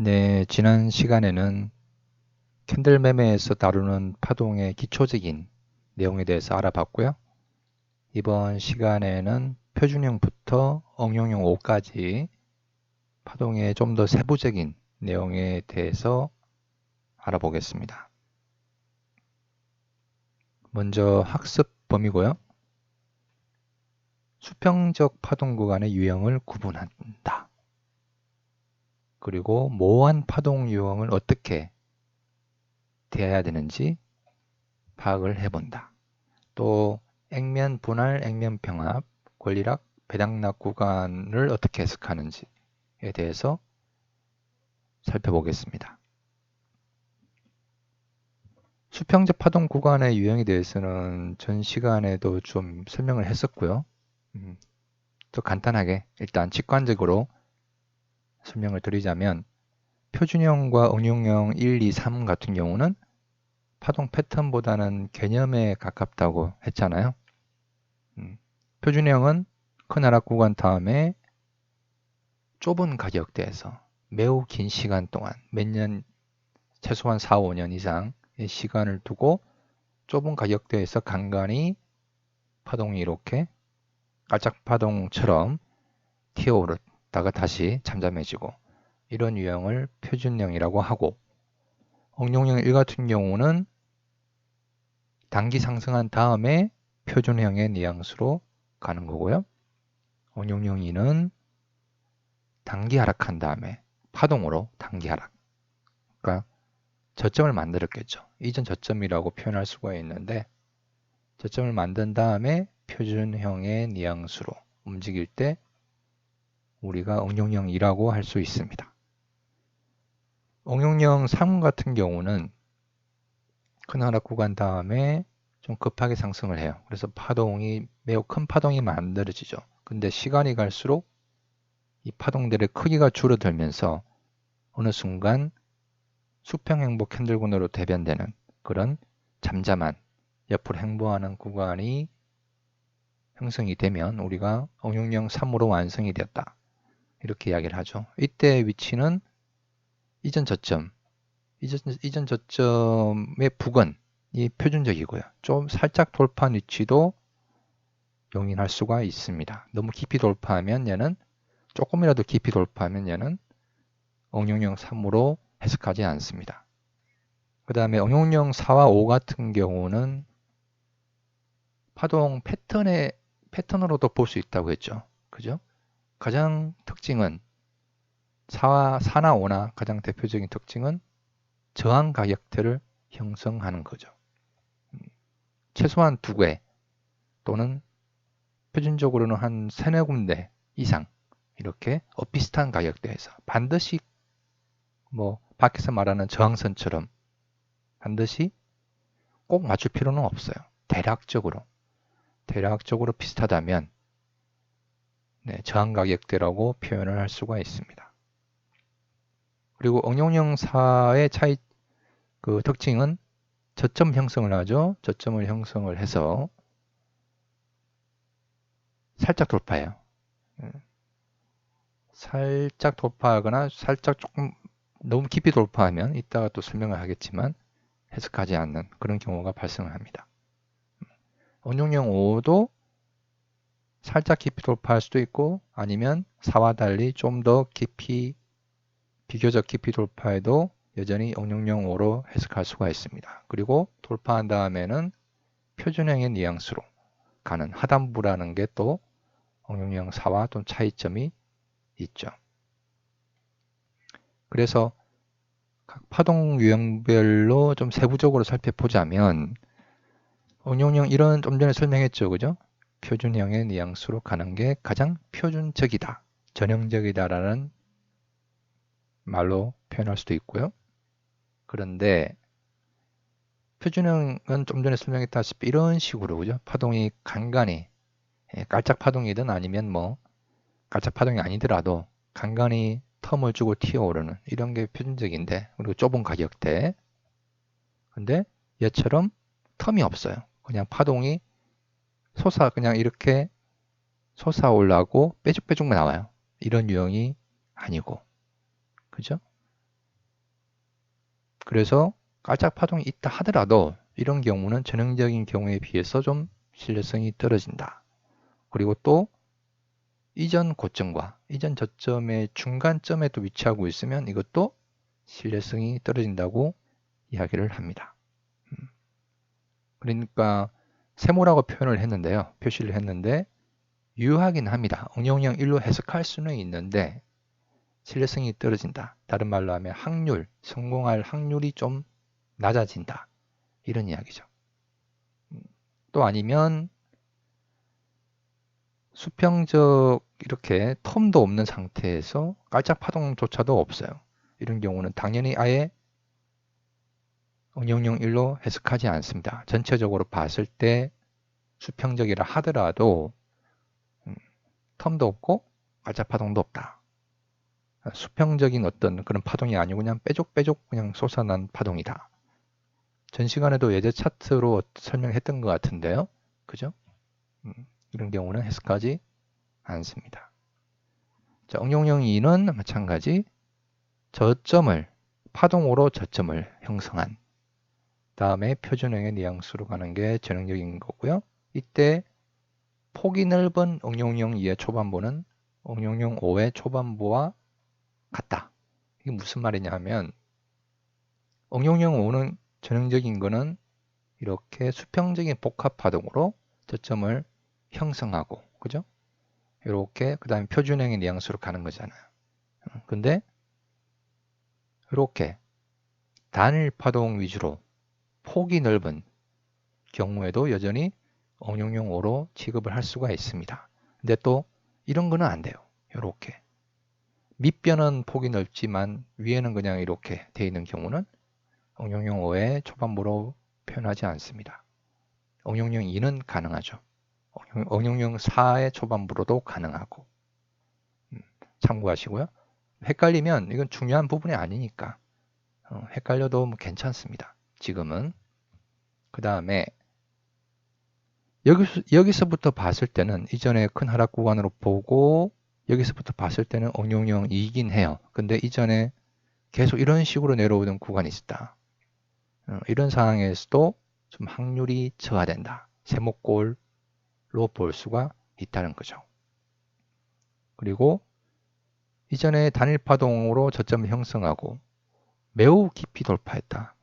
네, 지난 시간에는 캔들 매매에서 다루는 파동의 기초적인 내용에 대해서 알아봤고요. 이번 시간에는 표준형부터 응용형 5까지 파동의 좀 더 세부적인 내용에 대해서 알아보겠습니다. 먼저 학습 범위고요. 수평적 파동 구간의 유형을 구분한다. 그리고 모호한 파동 유형을 어떻게 대해야 되는지 파악을 해본다. 또 액면 분할, 액면 병합, 권리락, 배당락 구간을 어떻게 해석하는지에 대해서 살펴보겠습니다. 수평적 파동 구간의 유형에 대해서는 전 시간에도 좀 설명을 했었고요. 또 간단하게 일단 직관적으로 설명을 드리자면 표준형과 응용형 1, 2, 3 같은 경우는 파동 패턴보다는 개념에 가깝다고 했잖아요. 표준형은 큰 하락 구간 다음에 좁은 가격대에서 매우 긴 시간 동안 몇 년, 최소한 4, 5년 이상의 시간을 두고 좁은 가격대에서 간간히 파동이 이렇게 깔짝 파동처럼 튀어오르다가 다시 잠잠해지고 이런 유형을 표준형이라고 하고, 응용형 1 같은 경우는 단기 상승한 다음에 표준형의 뉘앙스로 가는 거고요. 응용형 2는 단기 하락한 다음에 파동으로 단기 하락. 그러니까 저점을 만들었겠죠. 이전 저점이라고 표현할 수가 있는데, 저점을 만든 다음에 표준형의 뉘앙스로 움직일 때 우리가 응용형이라고 할 수 있습니다. 응용형 3 같은 경우는 큰 하락 구간 다음에 좀 급하게 상승을 해요. 그래서 파동이 매우 큰 파동이 만들어지죠. 근데 시간이 갈수록 이 파동들의 크기가 줄어들면서 어느 순간 수평 행보 캔들군으로 대변되는 그런 잠잠한 옆으로 행보하는 구간이 형성이 되면 우리가 응용형 3으로 완성이 되었다, 이렇게 이야기를 하죠. 이때 위치는 이전 저점의 부근이 표준적이고요. 좀 살짝 돌파한 위치도 용인할 수가 있습니다. 너무 깊이 돌파하면 얘는, 조금이라도 깊이 돌파하면 얘는 응용형 3으로 해석하지 않습니다. 그 다음에 응용형 4와 5 같은 경우는 파동 패턴으로도 볼 수 있다고 했죠. 그죠? 가장 특징은 4나 5나 가장 대표적인 특징은 저항 가격대를 형성하는 거죠. 최소한 2개 또는 표준적으로는 한 3-4군데 이상 이렇게 비슷한 가격대에서 반드시 밖에서 말하는 저항선처럼 반드시 꼭 맞출 필요는 없어요. 대략적으로 비슷하다면 저항 가격대라고 표현을 할 수가 있습니다. 그리고 응용형사의 특징은 저점 형성을 하죠. 저점을 형성을 해서 살짝 돌파해요. 살짝 돌파하거나 살짝 조금 너무 깊이 돌파하면 이따가 또 설명을 하겠지만 해석하지 않는 그런 경우가 발생을 합니다. 응용형 5도 살짝 깊이 돌파할 수도 있고, 아니면 4와 달리 좀 더 깊이, 비교적 깊이 돌파해도 여전히 응용형 5로 해석할 수가 있습니다. 그리고 돌파한 다음에는 표준형의 뉘앙스로 가는 하단부라는 게 또 응용형 4와 또 차이점이 있죠. 그래서 각 파동 유형별로 좀 세부적으로 살펴보자면, 응용형 1은 좀 전에 설명했죠. 그죠? 표준형의 뉘앙스로 가는 게 가장 표준적이다, 전형적이다라는 말로 표현할 수도 있고요. 그런데 표준형은 좀 전에 설명했다시피 이런 식으로, 그죠? 파동이 간간히 깔짝 파동이든 아니면 깔짝 파동이 아니더라도 간간히 텀을 주고 튀어오르는 이런 게 표준적인데, 그리고 좁은 가격대. 근데 얘처럼 텀이 없어요. 그냥 파동이 그냥 이렇게 솟아올라고 빼죽빼죽만 나와요. 이런 유형이 아니고, 그죠? 그래서 깔짝 파동이 있다 하더라도 이런 경우는 전형적인 경우에 비해서 좀 신뢰성이 떨어진다. 그리고 또 이전 고점과 이전 저점의 중간점에 또 위치하고 있으면 이것도 신뢰성이 떨어진다고 이야기를 합니다. 그러니까 세모라고 표현을 했는데요. 표시를 했는데 유효하긴 합니다. 응용형 1로 해석할 수는 있는데 신뢰성이 떨어진다. 다른 말로 하면 확률, 성공할 확률이 좀 낮아진다. 이런 이야기죠. 또 아니면 수평적 이렇게 텀도 없는 상태에서 깔짝 파동조차도 없어요. 이런 경우는 당연히 아예 응용형 1로 해석하지 않습니다. 전체적으로 봤을 때 수평적이라 하더라도 텀도 없고 깔짝 파동도 없다. 수평적인 어떤 그런 파동이 아니고 그냥 빼족빼족 그냥 솟아난 파동이다. 전 시간에도 예제 차트로 설명했던 것 같은데요. 그죠? 이런 경우는 해석하지 않습니다. 자, 응용형 2는 마찬가지 저점을 파동으로 저점을 형성한 다음에 표준형의 뉘앙스로 가는 게 전형적인 거고요. 이때 폭이 넓은 응용형 2의 초반부는 응용형 5의 초반부와 같다. 이게 무슨 말이냐 하면 응용형 5는 전형적인 거는 이렇게 수평적인 복합 파동으로 저점을 형성하고 그죠? 이렇게 그 다음에 표준형의 뉘앙스로 가는 거잖아요. 근데 이렇게 단일 파동 위주로 폭이 넓은 경우에도 여전히 응용형 5로 취급을 할 수가 있습니다. 근데 또 이런 거는 안 돼요. 이렇게 밑변은 폭이 넓지만 위에는 그냥 이렇게 되어 있는 경우는 응용형 5의 초반부로 표현하지 않습니다. 응용형 2는 가능하죠. 응용형 4의 초반부로도 가능하고 참고하시고요. 헷갈리면 이건 중요한 부분이 아니니까 헷갈려도 뭐 괜찮습니다. 지금은 그 다음에 여기서부터 봤을 때는 이전에 큰 하락 구간으로 보고 여기서부터 봤을 때는 응용형 2이긴 해요. 근데 이전에 계속 이런 식으로 내려오던 구간이 있다. 이런 상황에서도 좀 확률이 저하된다. 세모꼴로 볼 수가 있다는 거죠. 그리고 이전에 단일 파동으로 저점을 형성하고 매우 깊이 돌파했다.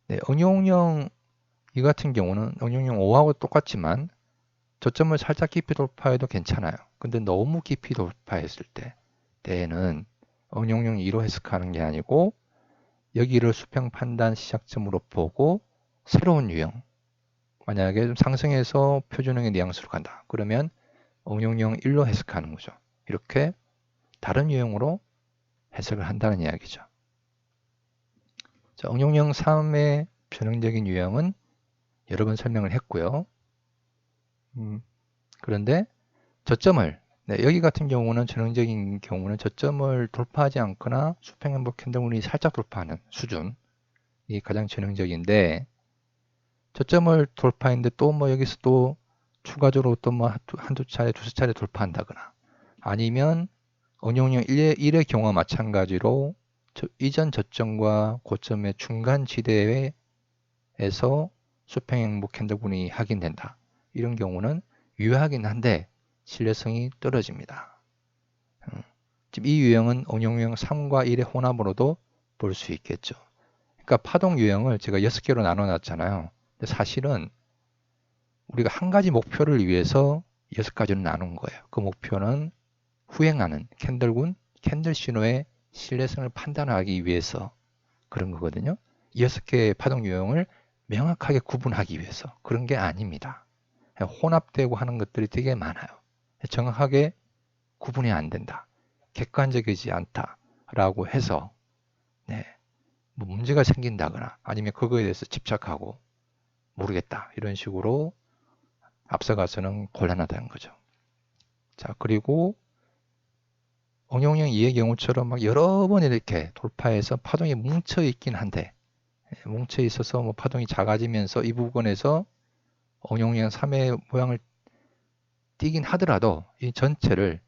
네, 응용형 이 같은 경우는 응용형 5하고 똑같지만 저점을 살짝 깊이 돌파해도 괜찮아요. 근데 너무 깊이 돌파했을 때에는 응용형 2로 해석하는 게 아니고 여기를 수평 판단 시작점으로 보고 새로운 유형 만약에 좀 상승해서 표준형의 뉘앙스로 간다. 그러면 응용형 1로 해석하는 거죠. 이렇게 다른 유형으로 해석을 한다는 이야기죠. 자, 응용형 3의 전형적인 유형은 여러 번 설명을 했고요. 그런데 저점을 여기 같은 경우는 전형적인 경우는 저점을 돌파하지 않거나 수평행복 캔들문이 살짝 돌파하는 수준이 가장 전형적인데 저점을 돌파했는데 또 뭐 여기서 또 추가적으로 또 뭐 한두 차례 두세 차례 돌파한다거나 아니면 응용형 1의 경우와 마찬가지로 이전 저점과 고점의 중간 지대에서 수평행복 캔들문이 확인된다. 이런 경우는 유효하긴 한데 신뢰성이 떨어집니다. 지금 이 유형은 응용형 3과 1의 혼합으로도 볼 수 있겠죠. 그러니까 파동 유형을 제가 6개로 나눠 놨잖아요. 근데 사실은 우리가 한 가지 목표를 위해서 6가지로 나눈 거예요. 그 목표는 후행하는 캔들군, 캔들 신호의 신뢰성을 판단하기 위해서 그런 거거든요. 6개의 파동 유형을 명확하게 구분하기 위해서 그런 게 아닙니다. 혼합되고 하는 것들이 되게 많아요. 정확하게 구분이 안 된다. 객관적이지 않다라고 해서 뭐 문제가 생긴다거나 아니면 그거에 대해서 집착하고 모르겠다 이런 식으로 앞서가서는 곤란하다는 거죠. 자, 그리고 응용형 2의 경우처럼 막 여러 번 이렇게 돌파해서 파동이 뭉쳐 있긴 한데 뭉쳐 있어서 뭐 파동이 작아지면서 이 부분에서 응용형 3의 모양을 띄긴 하더라도 이 전체를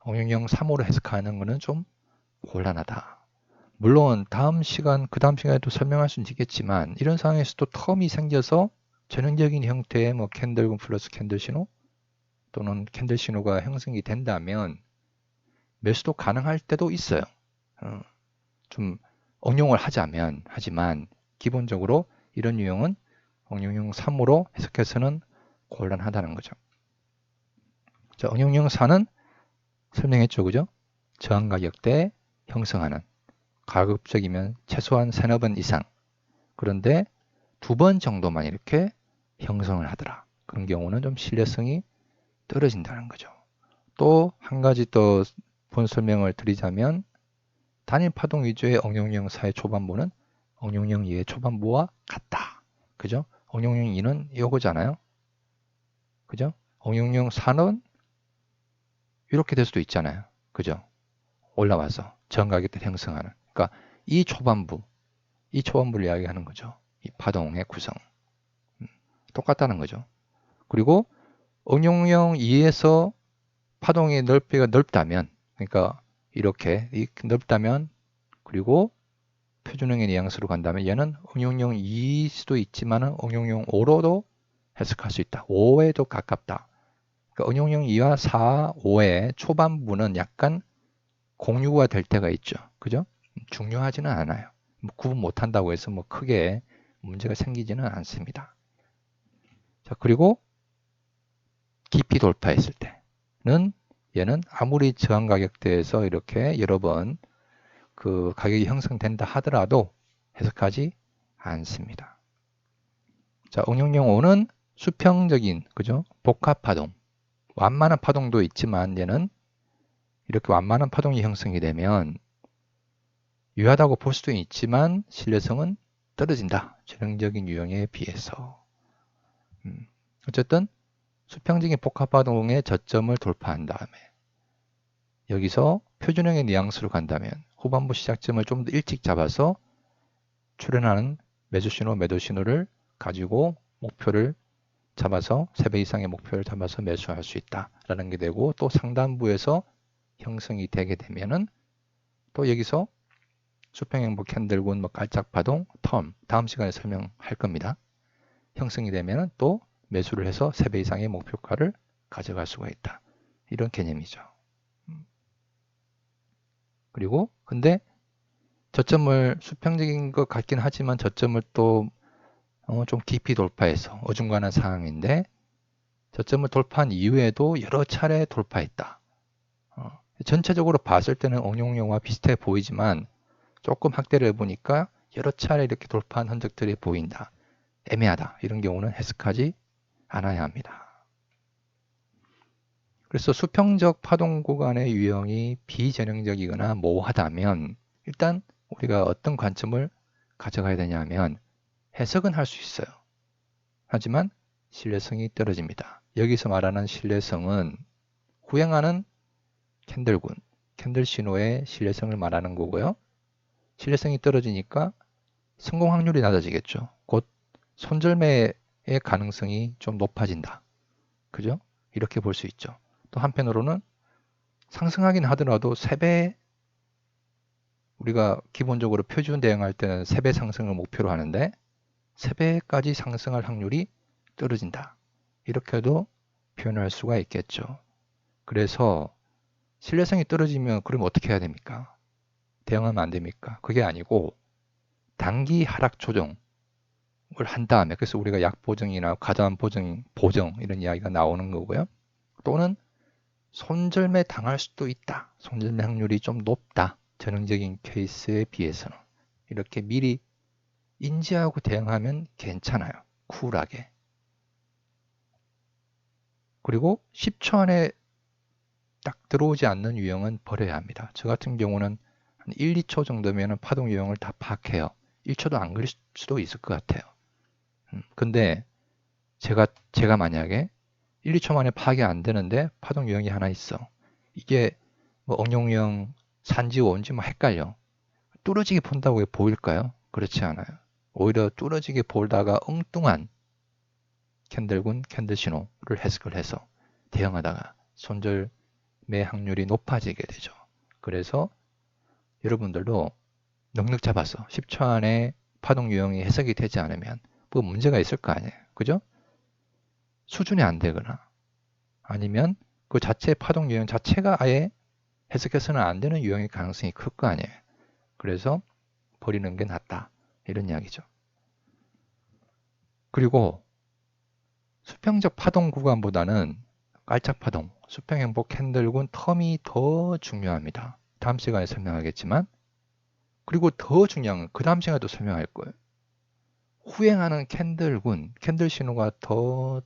응용형 3호로 해석하는 것은 좀 곤란하다. 물론 그 다음 시간에도 설명할 수는 있겠지만 이런 상황에서도 텀이 생겨서 전형적인 형태의 뭐 캔들군 플러스 캔들 신호 또는 캔들 신호가 형성이 된다면 매수도 가능할 때도 있어요. 좀 응용을 하지만 기본적으로 이런 유형은 응용형 3으로 해석해서는 곤란하다는 거죠. 자, 응용형 4는 설명했죠, 그죠? 저항 가격대 형성하는, 가급적이면 최소한 세너 번 이상, 그런데 2번 정도만 이렇게 형성을 하더라. 그런 경우는 좀 신뢰성이 떨어진다는 거죠. 또 한 가지 더 본 설명을 드리자면 단일 파동 위주의 응용형 4의 초반부는 응용형 2의 초반부와 같다. 그죠? 응용형 2는 이거잖아요. 그죠? 응용형 4는 이렇게 될 수도 있잖아요. 그죠? 올라와서 저항가격대 형성하는. 그러니까 이 초반부를 이야기하는 거죠. 이 파동의 구성. 똑같다는 거죠. 그리고 응용형 2에서 파동의 넓이가 넓다면, 그러니까 이렇게 넓다면, 그리고 표준형의 뉘앙스로 간다면 얘는 응용형 2일 수도 있지만 응용형 5로도 해석할 수 있다. 5에도 가깝다. 그러니까 응용형 2와 4, 5의 초반부는 약간 공유가 될 때가 있죠. 그죠? 중요하지는 않아요. 뭐 구분 못한다고 해서 뭐 크게 문제가 생기지는 않습니다. 자, 그리고 깊이 돌파했을 때는 얘는 아무리 저항 가격대에서 이렇게 여러 번 그 가격이 형성된다 하더라도 해석하지 않습니다. 자, 응용형 5는 수평적인, 그죠? 복합 파동. 완만한 파동도 있지만 얘는 이렇게 완만한 파동이 형성이 되면 유효하다고 볼 수도 있지만 신뢰성은 떨어진다. 전형적인 유형에 비해서. 어쨌든 수평적인 복합 파동의 저점을 돌파한 다음에 여기서 표준형의 뉘앙스로 간다면 후반부 시작점을 좀 더 일찍 잡아서 출현하는 매수 신호, 매도 신호를 가지고 목표를 잡아서 3배 이상의 목표를 잡아서 매수할 수 있다라는 게 되고, 또 상단부에서 형성이 되게 되면은 또 여기서 수평형 뭐 캔들군, 뭐 깔짝 파동, 텀 다음 시간에 설명할 겁니다. 형성이 되면은 또 매수를 해서 3배 이상의 목표가를 가져갈 수가 있다. 이런 개념이죠. 그리고 근데 저점을 수평적인 것 같긴 하지만 저점을 또 좀 깊이 돌파해서 어중간한 상황인데 저점을 돌파한 이후에도 여러 차례 돌파했다. 전체적으로 봤을 때는 응용형과 비슷해 보이지만 조금 확대를 해보니까 여러 차례 이렇게 돌파한 흔적들이 보인다. 애매하다. 이런 경우는 해석하지 않아야 합니다. 그래서 수평적 파동 구간의 유형이 비전형적이거나 모호하다면 일단 우리가 어떤 관점을 가져가야 되냐면 해석은 할 수 있어요. 하지만 신뢰성이 떨어집니다. 여기서 말하는 신뢰성은 후행하는 캔들군, 캔들 신호의 신뢰성을 말하는 거고요. 신뢰성이 떨어지니까 성공 확률이 낮아지겠죠. 곧 손절매의 가능성이 좀 높아진다. 그죠? 이렇게 볼 수 있죠. 또 한편으로는 상승하긴 하더라도 3배, 우리가 기본적으로 표준 대응할 때는 3배 상승을 목표로 하는데 3배까지 상승할 확률이 떨어진다. 이렇게도 표현할 수가 있겠죠. 그래서 신뢰성이 떨어지면 그럼 어떻게 해야 됩니까? 대응하면 안 됩니까? 그게 아니고 단기 하락 조정을 한 다음에, 그래서 우리가 약보정이나 과다한 보정 이런 이야기가 나오는 거고요. 또는 손절매 당할 수도 있다. 손절매 확률이 좀 높다. 전형적인 케이스에 비해서는. 이렇게 미리 인지하고 대응하면 괜찮아요. 쿨하게. 그리고 10초 안에 딱 들어오지 않는 유형은 버려야 합니다. 저 같은 경우는 한 1, 2초 정도면 파동 유형을 다 파악해요. 1초도 안 걸릴 수도 있을 것 같아요. 근데 제가 만약에 1, 2초 만에 파악이 안 되는데 파동 유형이 하나 있어. 이게 뭐 응용형 산지 온지 뭐 헷갈려. 뚫어지게 본다고 보일까요? 그렇지 않아요. 오히려 뚫어지게 보다가 엉뚱한 캔들군, 캔들 신호를 해석을 해서 대응하다가 손절매 확률이 높아지게 되죠. 그래서 여러분들도 넉넉 잡았어. 10초 안에 파동 유형이 해석이 되지 않으면 뭐 문제가 있을 거 아니에요. 그죠? 수준이 안 되거나 아니면 그 자체 파동 유형 자체가 아예 해석해서는 안 되는 유형의 가능성이 클 거 아니에요. 그래서 버리는 게 낫다. 이런 이야기죠. 그리고 수평적 파동 구간보다는 깔짝 파동, 수평 행복 캔들군 텀이 더 중요합니다. 다음 시간에 설명하겠지만 그리고 더 중요한 건 그 다음 시간에도 설명할 거예요. 후행하는 캔들군, 캔들 신호가 더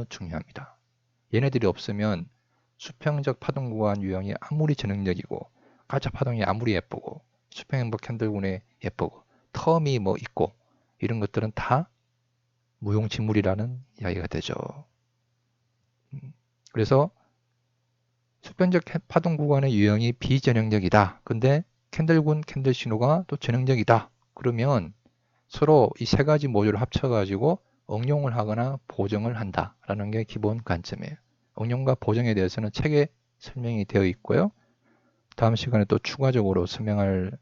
중요합니다. 얘네들이 없으면 수평적 파동 구간 유형이 아무리 지능적이고 깔짝 파동이 아무리 예쁘고 수평 행복 캔들군이 예쁘고 텀이 뭐 있고 이런 것들은 다 무용지물이라는 이야기가 되죠. 그래서 수평적 파동 구간의 유형이 비전형적이다. 근데 캔들군 캔들 신호가 또 전형적이다. 그러면 서로 이 세 가지 모듈을 합쳐가지고 응용을 하거나 보정을 한다라는 게 기본 관점이에요. 응용과 보정에 대해서는 책에 설명이 되어 있고요. 다음 시간에 또 추가적으로 설명할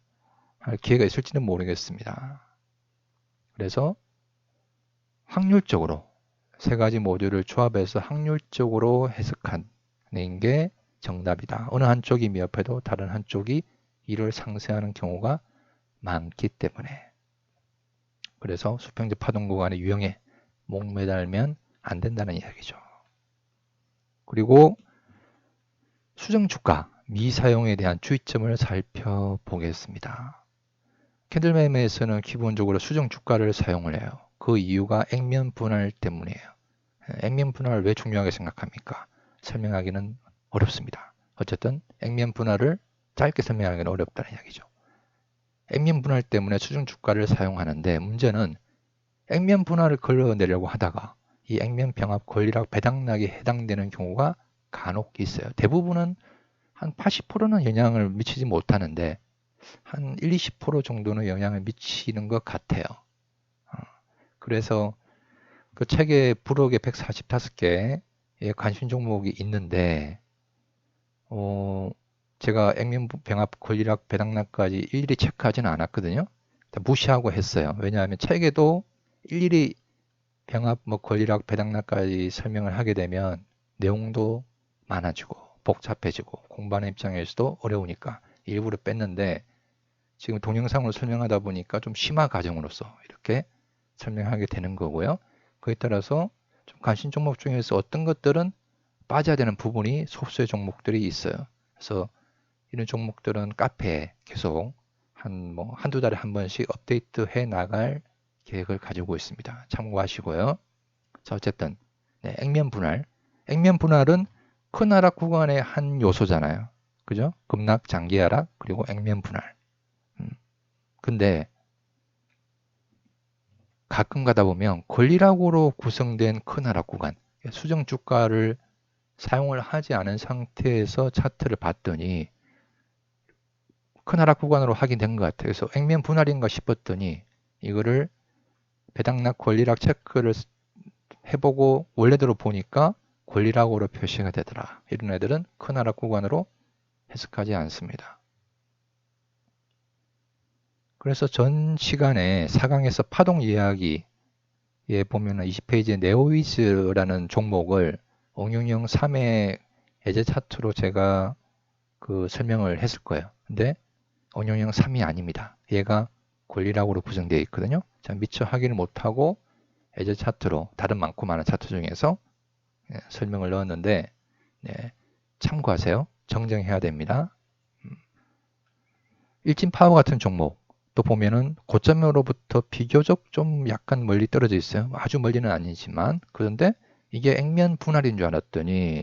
기회가 있을지는 모르겠습니다. 그래서 확률적으로 세 가지 모듈을 조합해서 확률적으로 해석하는 게 정답이다. 어느 한쪽이 미흡해도 다른 한쪽이 이를 상쇄하는 경우가 많기 때문에. 그래서 수평적 파동 구간의 유형에 목매달면 안 된다는 이야기죠. 그리고 수정 주가 미사용에 대한 주의점을 살펴보겠습니다. 캔들 매매에서는 기본적으로 수정 주가를 사용을 해요. 그 이유가 액면 분할 때문이에요. 액면 분할을 왜 중요하게 생각합니까? 설명하기는 어렵습니다. 어쨌든 액면 분할을 짧게 설명하기는 어렵다는 이야기죠. 액면 분할 때문에 수정 주가를 사용하는데 문제는 액면 분할을 걸러내려고 하다가 이 액면 병합 권리락 배당락에 해당되는 경우가 간혹 있어요. 대부분은 한 80%는 영향을 미치지 못하는데 한 1, 20% 정도는 영향을 미치는 것 같아요. 그래서 그 책에 부록에 145개의 관심 종목이 있는데 제가 액면 병합 권리락 배당락까지 일일이 체크하지는 않았거든요. 무시하고 했어요. 왜냐하면 책에도 일일이 병합 권리락 배당락까지 설명을 하게 되면 내용도 많아지고 복잡해지고 공부하는 입장에서도 어려우니까 일부러 뺐는데 지금 동영상으로 설명하다 보니까 좀 심화 과정으로서 이렇게 설명하게 되는 거고요. 그에 따라서 좀 관심 종목 중에서 어떤 것들은 빠져야 되는 부분이 소수의 종목들이 있어요. 그래서 이런 종목들은 카페에 계속 한두 달에 한 번씩 업데이트 해 나갈 계획을 가지고 있습니다. 참고하시고요. 자, 어쨌든 액면 분할. 액면 분할은 큰 하락 구간의 한 요소잖아요. 그죠? 급락, 장기 하락, 그리고 액면 분할. 근데 가끔 가다 보면 권리락으로 구성된 큰 하락 구간, 수정 주가를 사용을 하지 않은 상태에서 차트를 봤더니 큰 하락 구간으로 확인된 것 같아요. 그래서 액면 분할인가 싶었더니 이거를 배당락 권리락 체크를 해보고 원래대로 보니까 권리락으로 표시가 되더라. 이런 애들은 큰 하락 구간으로 해석하지 않습니다. 그래서 전 시간에 4강에서 파동 이야기에 보면 20페이지에 네오위즈라는 종목을 응용형 3의 예제 차트로 제가 그 설명을 했을 거예요. 근데 응용형 3이 아닙니다. 얘가 권리락으로 구성되어 있거든요. 자, 미처 확인을 못하고 예제 차트로 다른 많고 많은 차트 중에서 설명을 넣었는데 참고하세요. 정정해야 됩니다. 일진 파워 같은 종목 또 보면은 고점으로부터 비교적 좀 약간 멀리 떨어져 있어요. 아주 멀리는 아니지만 그런데 이게 액면 분할인 줄 알았더니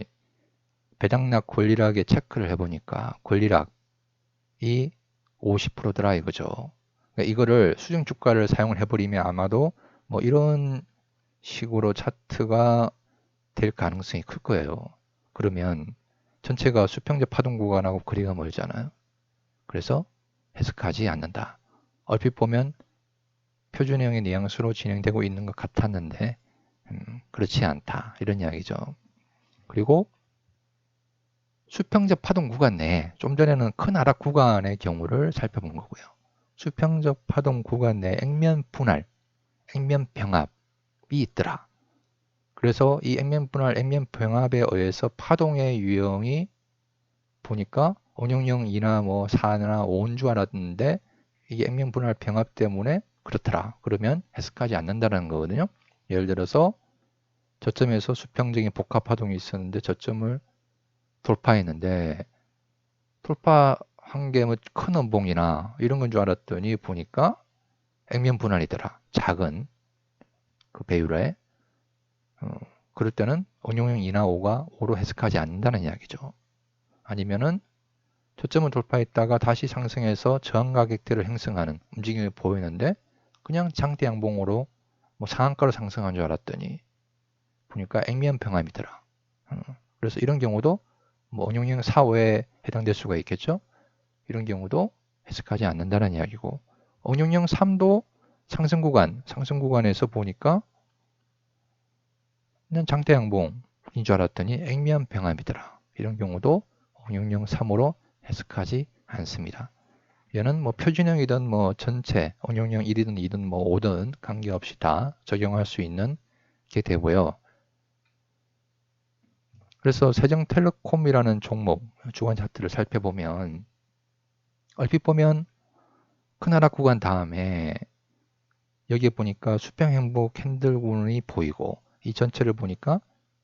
배당락 권리락에 체크를 해보니까 권리락이 50%더라 이거죠. 그러니까 이거를 수정 주가를 사용을 해버리면 아마도 뭐 이런 식으로 차트가 될 가능성이 클 거예요. 그러면 전체가 수평적 파동 구간하고 거리가 멀잖아요. 그래서 해석하지 않는다. 얼핏 보면 표준형의 뉘앙스로 진행되고 있는 것 같았는데 그렇지 않다. 이런 이야기죠. 그리고 수평적 파동 구간 내에 좀 전에는 큰 하락 구간의 경우를 살펴본 거고요. 수평적 파동 구간 내 액면 분할, 액면 병합이 있더라. 그래서 이 액면 분할, 액면 병합에 의해서 파동의 유형이 보니까 500 2나 뭐 4나 5인 줄 알았는데 이게 액면 분할 병합 때문에 그렇더라. 그러면 해석하지 않는다는 거거든요. 예를 들어서 저점에서 수평적인 복합 파동이 있었는데 저점을 돌파했는데 돌파한 게 뭐 큰 음봉이나 이런 건 줄 알았더니 보니까 액면 분할이더라. 작은 그 배율에. 그럴 때는 응용형 2나 5가 5로 해석하지 않는다는 이야기죠. 아니면은 저점을 돌파했다가 다시 상승해서 저항 가격대를 형성하는 움직임이 보이는데 그냥 장대 양봉으로 뭐 상한가로 상승한 줄 알았더니 보니까 액면 병합이더라. 그래서 이런 경우도 뭐 응용형 4, 5에 해당될 수가 있겠죠. 이런 경우도 해석하지 않는다는 이야기고 응용형 3도 상승 구간에서 보니까 그냥 장대 양봉인 줄 알았더니 액면 병합이더라. 이런 경우도 응용형 3으로 해석하지 않습니다. 얘는 뭐 표준형이든 뭐 전체 응용형 1이든 2든 뭐 5든 관계없이 다 적용할 수 있는 게 되고요. 그래서 세정텔레콤이라는 종목 주간 차트를 살펴보면 얼핏 보면 큰 하락 구간 다음에 여기에 보니까 수평 행보 캔들군이 보이고 이 전체를 보니까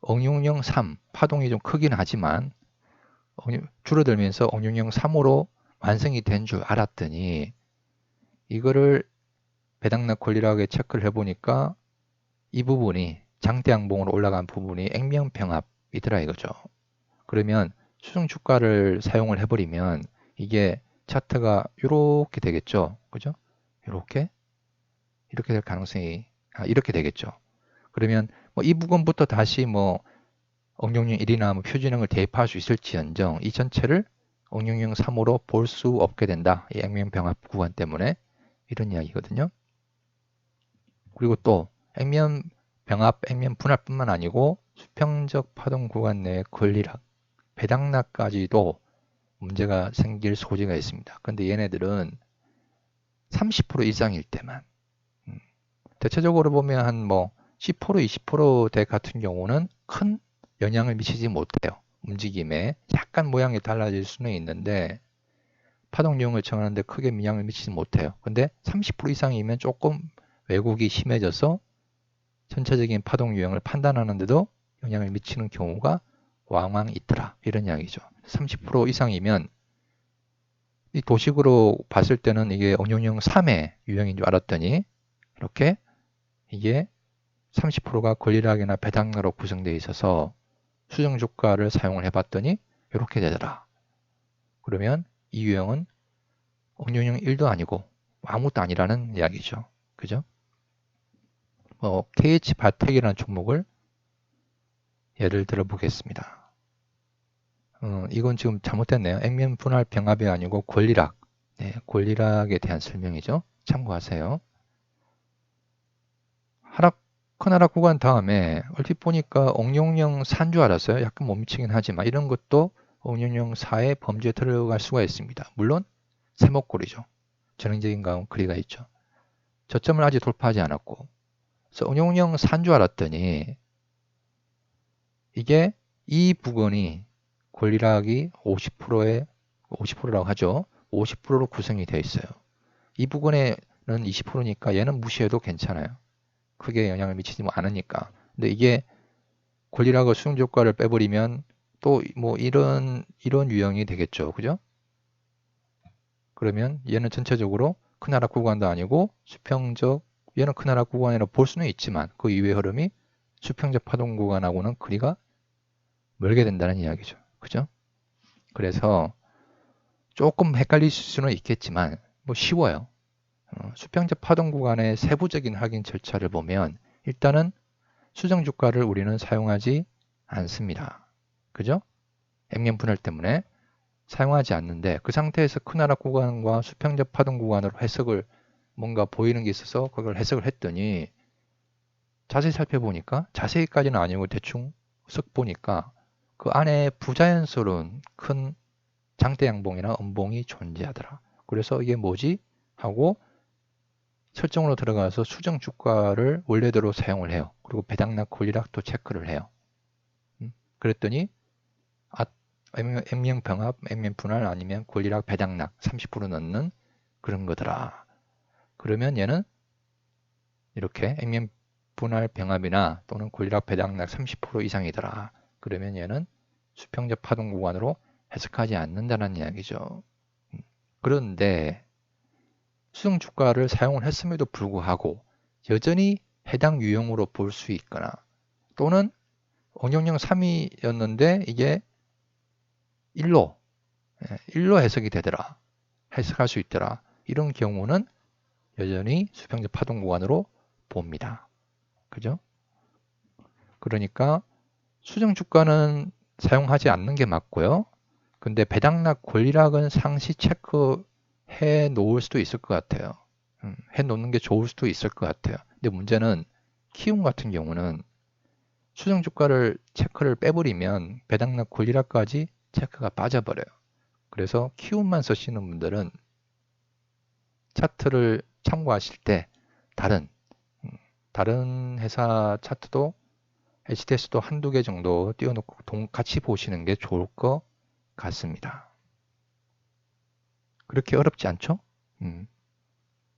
응용형 3 파동이 좀 크긴 하지만 줄어들면서 응용형 3으로 완성이 된 줄 알았더니 이거를 배당락 권리락에 체크를 해보니까 이 부분이 장대 양봉으로 올라간 부분이 액면 병합이더라 이거죠. 그러면 수중 주가를 사용을 해버리면 이게 차트가 이렇게 되겠죠. 그죠? 이렇게 될 가능성이 이렇게 되겠죠. 그러면 뭐 이 부분부터 다시 뭐 응용형 1이나 뭐 표준형을 대입할 수 있을지언정 이 전체를 응용형 3으로 볼 수 없게 된다. 이 액면 병합 구간 때문에 이런 이야기거든요. 그리고 또 액면 병합, 액면 분할뿐만 아니고 수평적 파동 구간 내의 권리락, 배당락까지도 문제가 생길 소지가 있습니다. 근데 얘네들은 30% 이상일 때만 대체적으로 보면 한 뭐 10% 20%대 같은 경우는 큰 영향을 미치지 못해요. 움직임에 약간 모양이 달라질 수는 있는데 파동 유형을 정하는데 크게 영향을 미치지 못해요. 근데 30% 이상이면 조금 왜곡이 심해져서 전체적인 파동 유형을 판단하는데도 영향을 미치는 경우가 왕왕 있더라. 이런 이야기죠. 30% 이상이면 이 도식으로 봤을 때는 이게 응용형 3의 유형인 줄 알았더니 이렇게 이게 30%가 권리락이나 배당락으로 구성되어 있어서 수정 주가를 사용을 해봤더니 이렇게 되더라. 그러면 이 유형은 응용형 1도 아니고 아무것도 아니라는 이야기죠. 그죠? KH 바텍이라는 종목을 예를 들어 보겠습니다. 이건 지금 잘못됐네요. 액면 분할 병합이 아니고 권리락. 네, 권리락에 대한 설명이죠. 참고하세요. 큰 하락 구간 다음에 얼핏 보니까 응용형 4인 줄 알았어요. 약간 못 미치긴 하지만 이런 것도 응용형 4의 범주에 들어갈 수가 있습니다. 물론 세목골이죠. 전형적인 거리가 있죠. 저점을 아직 돌파하지 않았고 그래서 응용형 4인 줄 알았더니 이게 이 부분이 권리락이 50%라고 하죠. 50%로 구성이 되어 있어요. 이 부분에는 20%니까 얘는 무시해도 괜찮아요. 크게 영향을 미치지 않으니까. 근데 이게 권리락과 수용 효과를 빼버리면 또 뭐 이런 유형이 되겠죠. 그죠? 그러면 얘는 전체적으로 큰 하락 구간도 아니고 수평적 얘는 큰 하락 구간이라 볼 수는 있지만 그 이외의 흐름이 수평적 파동 구간하고는 거리가 멀게 된다는 이야기죠. 그죠? 그래서 조금 헷갈릴 수는 있겠지만 뭐 쉬워요. 수평적 파동 구간의 세부적인 확인 절차를 보면 일단은 수정 주가를 우리는 사용하지 않습니다. 그죠? 액면 분할 때문에 사용하지 않는데 그 상태에서 큰 하락 구간과 수평적 파동 구간으로 해석을 뭔가 보이는 게 있어서 그걸 해석을 했더니 자세히 살펴보니까 자세히까지는 아니고 대충 쓱 보니까 그 안에 부자연스러운 큰 장대 양봉이나 음봉이 존재하더라. 그래서 이게 뭐지? 하고 설정으로 들어가서 수정 주가를 원래대로 사용을 해요. 그리고 배당락 권리락도 체크를 해요. 그랬더니 M명 병합, M명 분할 아니면 권리락 배당락 30% 넣는 그런 거더라. 그러면 얘는 이렇게 M명 분할 병합이나 또는 권리락 배당락 30% 이상이더라. 그러면 얘는 수평적 파동 구간으로 해석하지 않는다는 이야기죠. 그런데 수정 주가를 사용을 했음에도 불구하고 여전히 해당 유형으로 볼 수 있거나 또는 000 3이었는데 이게 1로 해석이 되더라. 해석할 수 있더라. 이런 경우는 여전히 수평적 파동 구간으로 봅니다. 그죠? 그러니까 수정 주가는 사용하지 않는 게 맞고요. 근데 배당락 권리락은 상시 체크해 놓을 수도 있을 것 같아요. 해 놓는 게 좋을 수도 있을 것 같아요. 근데 문제는 키움 같은 경우는 수정 주가를 체크를 빼버리면 배당락 권리락까지 체크가 빠져버려요. 그래서 키움만 쓰시는 분들은 차트를 참고하실 때 다른 회사 차트도 HTS도 한두 개 정도 띄워놓고 같이 보시는 게 좋을 것 같습니다. 그렇게 어렵지 않죠?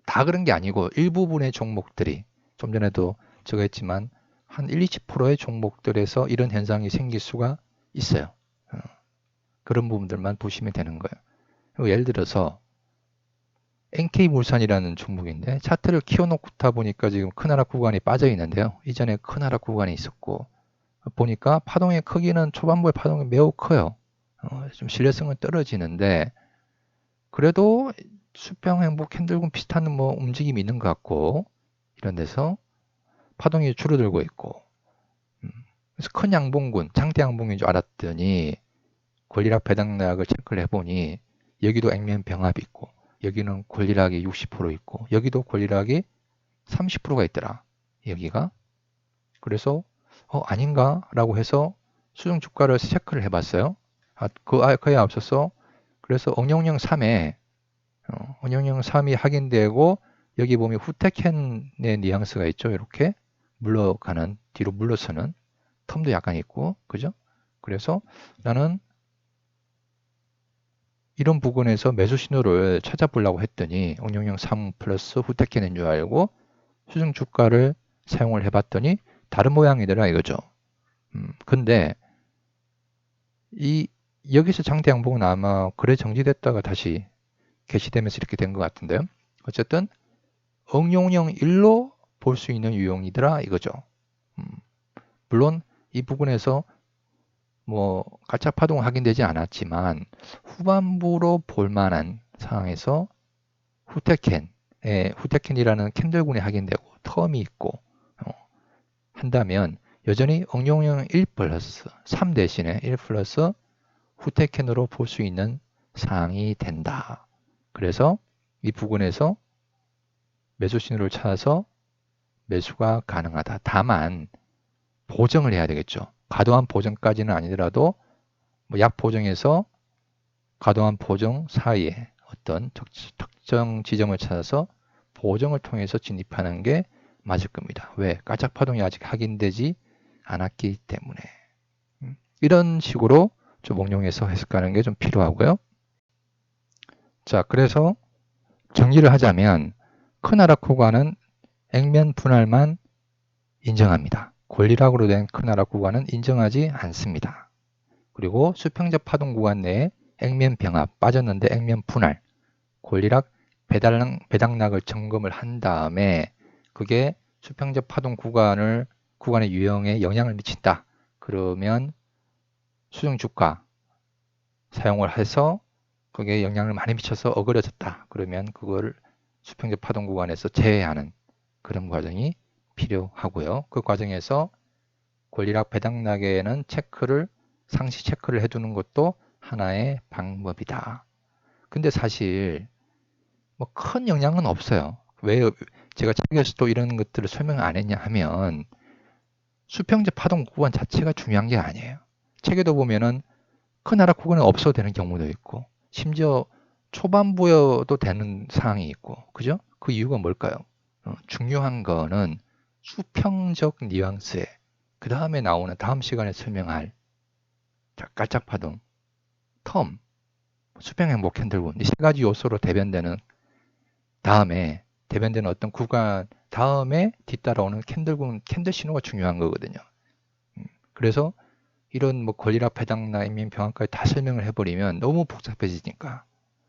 다 그런 게 아니고 일부분의 종목들이 좀 전에도 제가 했지만 한 1, 20%의 종목들에서 이런 현상이 생길 수가 있어요. 그런 부분들만 보시면 되는 거예요. 예를 들어서 NK물산이라는 종목인데 차트를 키워놓다 보니까 지금 큰 하락 구간이 빠져 있는데요. 이전에 큰 하락 구간이 있었고 보니까 파동의 크기는 초반부의 파동이 매우 커요. 좀 신뢰성은 떨어지는데 그래도 수평 행복 캔들군 비슷한 뭐 움직임이 있는 것 같고 이런 데서 파동이 줄어들고 있고 그래서 큰 양봉군, 장대 양봉인 줄 알았더니 권리락 배당락을 체크를 해보니 여기도 액면 병합이 있고 여기는 권리락이 60% 있고 여기도 권리락이 30%가 있더라. 여기가. 그래서 아닌가? 라고 해서 수정 주가를 체크를 해봤어요. 그에 앞서서 그래서 000 3이 확인되고 여기 보면 후테켄의 뉘앙스가 있죠. 이렇게 물러가는 뒤로 물러서는 텀도 약간 있고 그죠? 그래서 나는 이런 부분에서 매수 신호를 찾아보려고 했더니 000 3 플러스 후테켄인 줄 알고 수정 주가를 사용을 해봤더니 다른 모양이더라 이거죠. 근데 여기서 장대 양봉은 아마 거래 정지됐다가 다시 개시되면서 이렇게 된 것 같은데요. 어쨌든 응용형 1로 볼 수 있는 유형이더라 이거죠. 물론 이 부분에서 뭐 가짜 파동은 확인되지 않았지만 후반부로 볼 만한 상황에서 후테켄이라는 캔들군이 확인되고 텀이 있고 한다면 여전히 응용형 1 플러스 3 대신에 1 플러스 후테켄으로 볼 수 있는 상황이 된다. 그래서 이 부분에서 매수 신호를 찾아서 매수가 가능하다. 다만 보정을 해야 되겠죠. 과도한 보정까지는 아니더라도 약 보정에서 과도한 보정 사이에 어떤 특정 지점을 찾아서 보정을 통해서 진입하는 게 맞을 겁니다. 왜? 까짝 파동이 아직 확인되지 않았기 때문에. 이런 식으로 좀 응용해서 해석하는 게 좀 필요하고요. 자, 그래서 정리를 하자면 큰 하락 구간은 액면 분할만 인정합니다. 권리락으로 된 큰 하락 구간은 인정하지 않습니다. 그리고 수평적 파동 구간 내에 액면 병합 빠졌는데 액면 분할, 권리락 배당락을 점검을 한 다음에 그게 수평적 파동 구간의 유형에 영향을 미친다. 그러면 수정 주가 사용을 해서 그게 영향을 많이 미쳐서 어그러졌다. 그러면 그걸 수평적 파동 구간에서 제외하는 그런 과정이 필요하고요. 그 과정에서 권리락 배당락에는 상시 체크를 해두는 것도 하나의 방법이다. 근데 사실 뭐 큰 영향은 없어요. 왜 제가 책에서 또 이런 것들을 설명 안 했냐 하면 수평적 파동 구간 자체가 중요한 게 아니에요. 책에도 보면은 큰 하락 구간은 없어도 되는 경우도 있고 심지어 초반부여도 되는 상황이 있고, 그죠? 그 이유가 뭘까요? 중요한 거는 수평적 뉘앙스에 그 다음에 나오는 다음 시간에 설명할 깔짝파동, 텀, 수평행복 캔들군 이 세 가지 요소로 대변되는 다음에 대변되는 어떤 구간 다음에 뒤따라오는 캔들군 캔들 신호가 중요한 거거든요. 그래서 이런 뭐 권리락 배당나 인민병합까지 다 설명을 해버리면 너무 복잡해지니까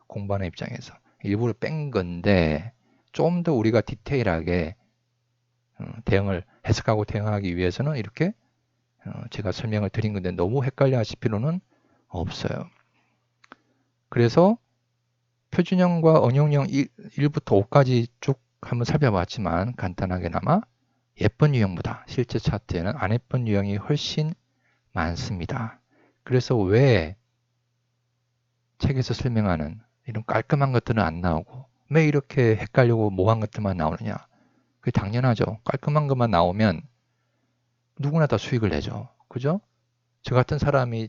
공부하는 입장에서 일부러 뺀 건데 좀 더 우리가 디테일하게 대응을 해석하고 대응하기 위해서는 이렇게 제가 설명을 드린 건데 너무 헷갈려 하실 필요는 없어요. 그래서 표준형과 언용형 1부터 5까지 쭉 한번 살펴봤지만 간단하게나마 예쁜 유형보다 실제 차트에는 안 예쁜 유형이 훨씬 많습니다. 그래서 왜 책에서 설명하는 이런 깔끔한 것들은 안 나오고 왜 이렇게 헷갈리고 모호한 것들만 나오느냐? 그게 당연하죠. 깔끔한 것만 나오면 누구나 다 수익을 내죠. 그죠? 저 같은 사람이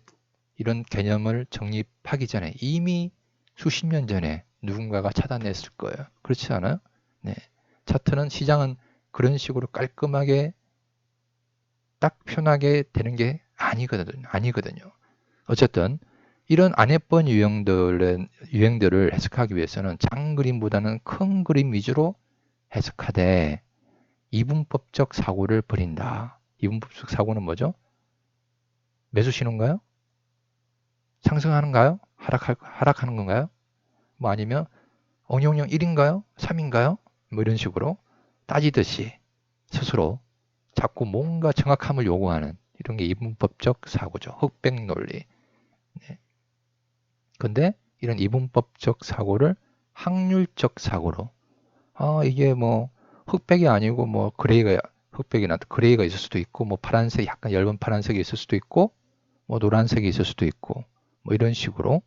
이런 개념을 정립하기 전에 이미 수십 년 전에 누군가가 찾아냈을 거예요. 그렇지 않아요? 네. 차트는 시장은 그런 식으로 깔끔하게 딱 표현하게 되는 게 아니거든요. 어쨌든 이런 안 예쁜 유형들을 해석하기 위해서는 장그림보다는 큰 그림 위주로 해석하되 이분법적 사고를 벌인다. 이분법적 사고는 뭐죠? 매수 신호인가요? 상승하는가요? 하락하는 건가요? 뭐 아니면 응용형 1인가요? 3인가요? 뭐 이런 식으로 따지듯이 스스로 자꾸 뭔가 정확함을 요구하는 이런 게 이분법적 사고죠. 흑백 논리. 네. 근데 이런 이분법적 사고를 확률적 사고로 이게 뭐 흑백이 아니고 뭐 흑백이나 그레이가 있을 수도 있고 뭐 파란색 약간 엷은 파란색이 있을 수도 있고 뭐 노란색이 있을 수도 있고 뭐 이런 식으로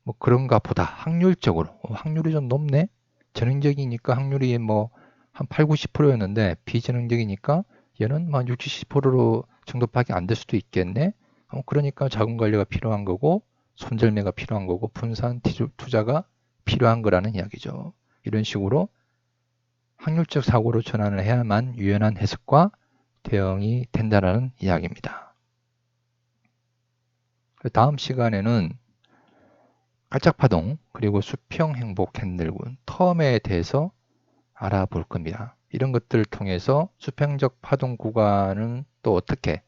뭐 그런가 보다 확률적으로 확률이 좀 높네. 전형적이니까 확률이 뭐 한 8, 90%였는데 비전형적이니까 얘는 뭐 6, 70% 정도밖에 안 될 수도 있겠네. 그러니까 자금 관리가 필요한 거고 손절매가 필요한 거고 분산 투자가 필요한 거라는 이야기죠. 이런 식으로 확률적 사고로 전환을 해야만 유연한 해석과 대응이 된다는 이야기입니다. 다음 시간에는 깔짝파동 그리고 수평 행복 캔들군 텀에 대해서 알아볼 겁니다. 이런 것들을 통해서 수평적 파동 구간은 또 어떻게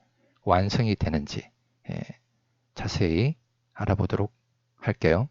완성이 되는지 자세히 알아보도록 할게요.